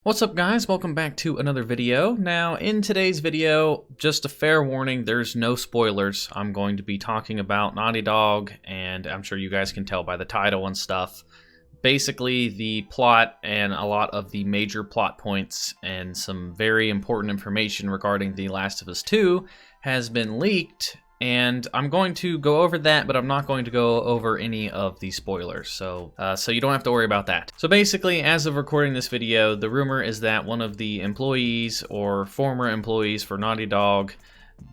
What's up guys, welcome back to another video. Now in today's video, just a fair warning, there's no spoilers. I'm going to be talking about Naughty Dog, and I'm sure you guys can tell by the title and stuff. Basically the plot and a lot of the major plot points and some very important information regarding The Last of Us 2 has been leaked. And I'm going to go over that, but I'm not going to go over any of the spoilers, so you don't have to worry about that. So basically, as of recording this video, the rumor is that one of the employees or former employees for Naughty Dog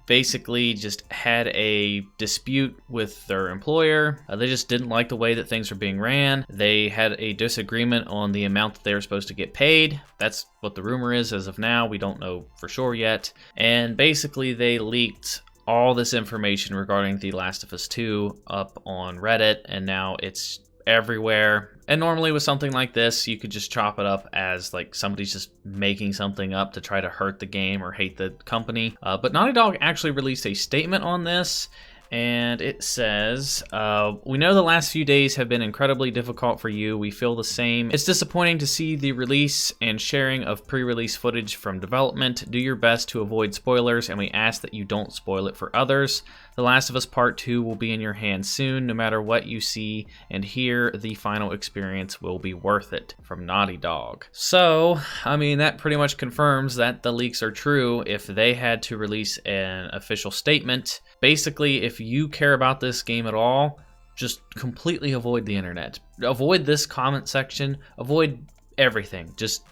basically just had a dispute with their employer. They just didn't like the way that things were being ran. They had a disagreement on the amount that they were supposed to get paid. That's what the rumor is as of now. We don't know for sure yet. And basically, they leaked all this information regarding The Last of Us 2 up on Reddit, and now it's everywhere. And normally with something like this, you could just chop it up as like somebody's just making something up to try to hurt the game or hate the company. But Naughty Dog actually released a statement on this, and it says, we know the last few days have been incredibly difficult for you. We feel the same. It's disappointing to see the release and sharing of pre-release footage from development. Do your best to avoid spoilers, and we ask that you don't spoil it for others. The Last of Us Part 2 will be in your hands soon. No matter what you see and hear, the final experience will be worth it. From Naughty Dog. So, I mean, that pretty much confirms that the leaks are true. If they had to release an official statement, basically, if you care about this game at all, just completely avoid the internet. Avoid this comment section. Avoid everything. Just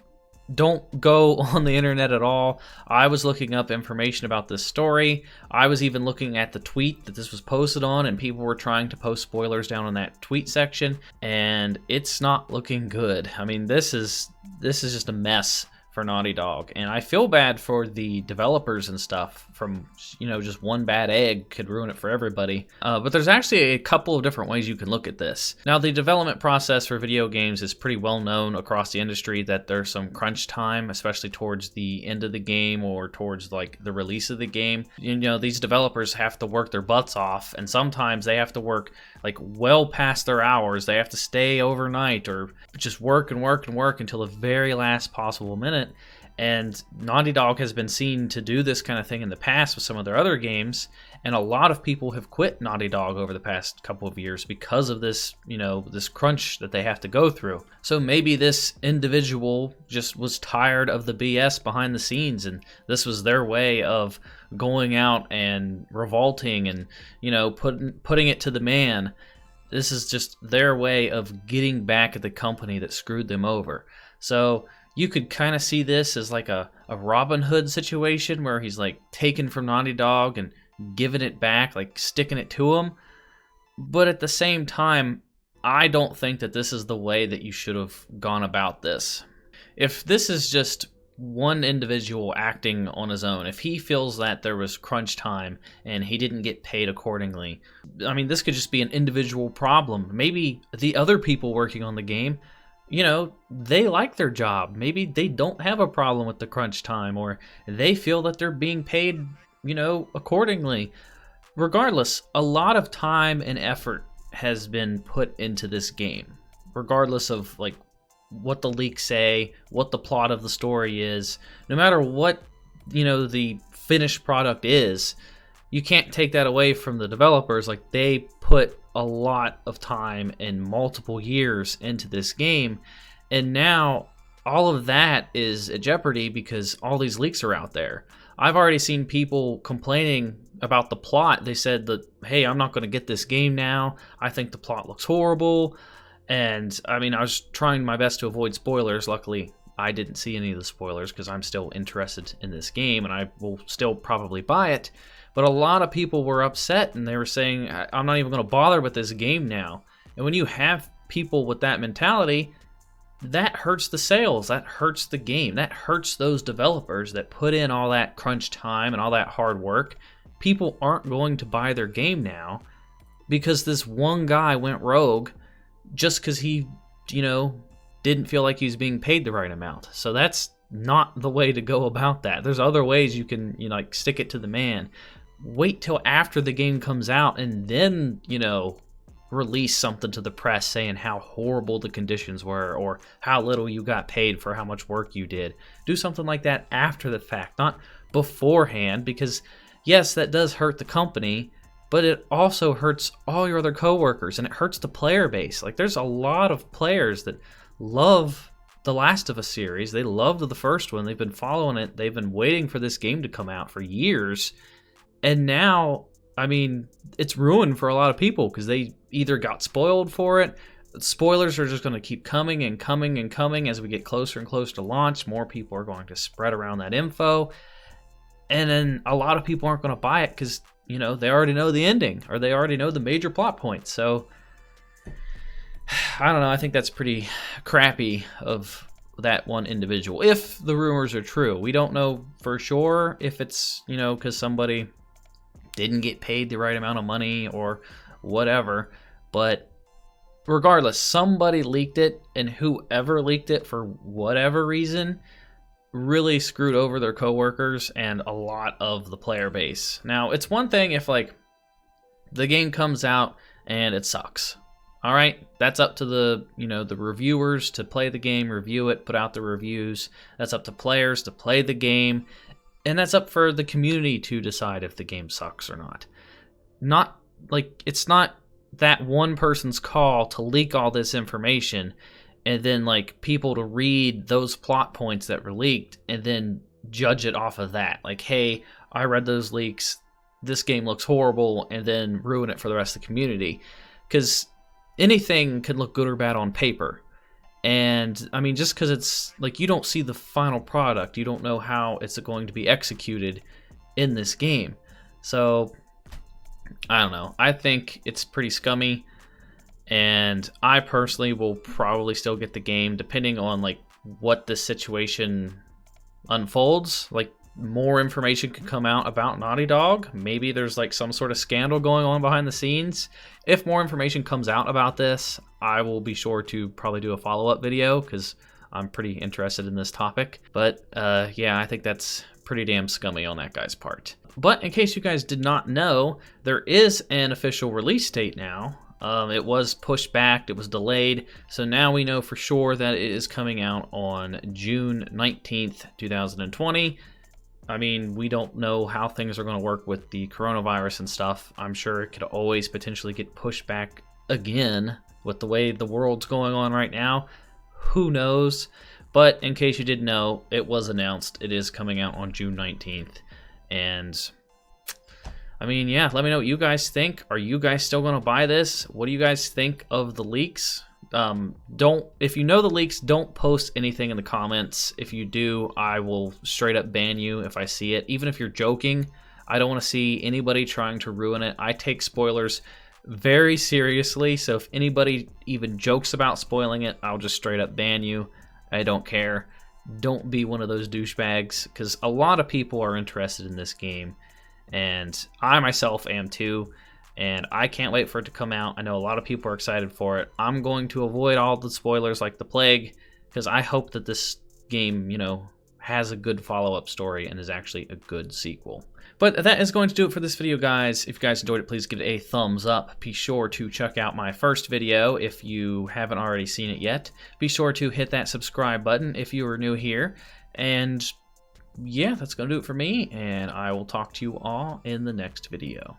don't go on the internet at all. I was looking up information about this story. I was even looking at the tweet that this was posted on, and people were trying to post spoilers down in that tweet section, and it's not looking good. I mean, this is just a mess for Naughty Dog, and I feel bad for the developers and stuff. From, you know, just one bad egg could ruin it for everybody. But there's actually a couple of different ways you can look at this. Now, the development process for video games is pretty well known across the industry, that there's some crunch time, especially towards the end of the game or towards like the release of the game. You know, these developers have to work their butts off, and sometimes they have to work like well past their hours. They have to stay overnight or just work and work and work until the very last possible minute. And Naughty Dog has been seen to do this kind of thing in the past with some of their other games, and a lot of people have quit Naughty Dog over the past couple of years because of this, you know, this crunch that they have to go through. So maybe this individual just was tired of the BS behind the scenes, and this was their way of going out and revolting and, you know, putting it to the man. This is just their way of getting back at the company that screwed them over. So you could kind of see this as like a Robin Hood situation where he's like taken from Naughty Dog and giving it back, like sticking it to him. But at the same time, I don't think that this is the way that you should have gone about this. If this is just one individual acting on his own, if he feels that there was crunch time and he didn't get paid accordingly, I mean, this could just be an individual problem. Maybe the other people working on the game, you know, they like their job. Maybe they don't have a problem with the crunch time, or they feel that they're being paid, you know, accordingly. Regardless, a lot of time and effort has been put into this game, regardless of like what the leaks say, what the plot of the story is. No matter what, you know, the finished product is, you can't take that away from the developers. Like, they put a lot of time and multiple years into this game, and now all of that is at jeopardy because all these leaks are out there. I've already seen people complaining about the plot. They said that, hey, I'm not going to get this game now. I think the plot looks horrible. And I mean, I was trying my best to avoid spoilers. Luckily, I didn't see any of the spoilers because I'm still interested in this game and I will still probably buy it. But a lot of people were upset, and they were saying, I'm not even going to bother with this game now. And when you have people with that mentality, that hurts the sales, that hurts the game, that hurts those developers that put in all that crunch time and all that hard work. People aren't going to buy their game now because this one guy went rogue just because he, you know, didn't feel like he was being paid the right amount. So that's not the way to go about that. There's other ways you can, you know, like stick it to the man. Wait till after the game comes out and then, you know, release something to the press saying how horrible the conditions were or how little you got paid for how much work you did. Do something like that after the fact, not beforehand, because yes, that does hurt the company, but it also hurts all your other coworkers and it hurts the player base. Like, there's a lot of players that love the Last of Us series. They loved the first one. They've been following it. They've been waiting for this game to come out for years. And now, I mean, it's ruined for a lot of people because they either got spoiled for it. Spoilers are just going to keep coming and coming and coming as we get closer and closer to launch. More people are going to spread around that info. And then a lot of people aren't going to buy it because, you know, they already know the ending or they already know the major plot points. So, I don't know. I think that's pretty crappy of that one individual. If the rumors are true, we don't know for sure if it's, you know, because somebody didn't get paid the right amount of money or whatever. But regardless, somebody leaked it, and whoever leaked it for whatever reason really screwed over their coworkers and a lot of the player base. Now, it's one thing if like the game comes out and it sucks. All right, that's up to the, you know, the reviewers to play the game, review it, put out the reviews. That's up to players to play the game, and that's up for the community to decide if the game sucks or not. Not like it's not that one person's call to leak all this information and then like people to read those plot points that were leaked and then judge it off of that. Like, hey, I read those leaks, this game looks horrible, and then ruin it for the rest of the community. Because anything can look good or bad on paper. And I mean, just because it's like you don't see the final product, you don't know how it's going to be executed in this game. So I don't know. I think it's pretty scummy, and I personally will probably still get the game depending on like what the situation unfolds. Like, more information could come out about Naughty Dog. Maybe there's like some sort of scandal going on behind the scenes. If more information comes out about this, I will be sure to probably do a follow-up video because I'm pretty interested in this topic. But yeah, I think that's pretty damn scummy on that guy's part. But in case you guys did not know, there is an official release date now. It was pushed back, it was delayed, so now we know for sure that it is coming out on June 19th, 2020. I mean, we don't know how things are going to work with the coronavirus and stuff. I'm sure it could always potentially get pushed back again with the way the world's going on right now. Who knows? But in case you didn't know, it was announced. It is coming out on June 19th. And I mean, yeah, let me know what you guys think. Are you guys still going to buy this? What do you guys think of the leaks? If you know the leaks, don't post anything in the comments. If you do, I will straight up ban you if I see it. Even if you're joking, I don't want to see anybody trying to ruin it. I take spoilers very seriously, so if anybody even jokes about spoiling it, I'll just straight up ban you. I don't care. Don't be one of those douchebags, because a lot of people are interested in this game, and I myself am too. And I can't wait for it to come out. I know a lot of people are excited for it. I'm going to avoid all the spoilers like the plague, because I hope that this game, you know, has a good follow-up story and is actually a good sequel. But that is going to do it for this video, guys. If you guys enjoyed it, please give it a thumbs up. Be sure to check out my first video if you haven't already seen it yet. Be sure to hit that subscribe button if you are new here. And yeah, that's going to do it for me, and I will talk to you all in the next video.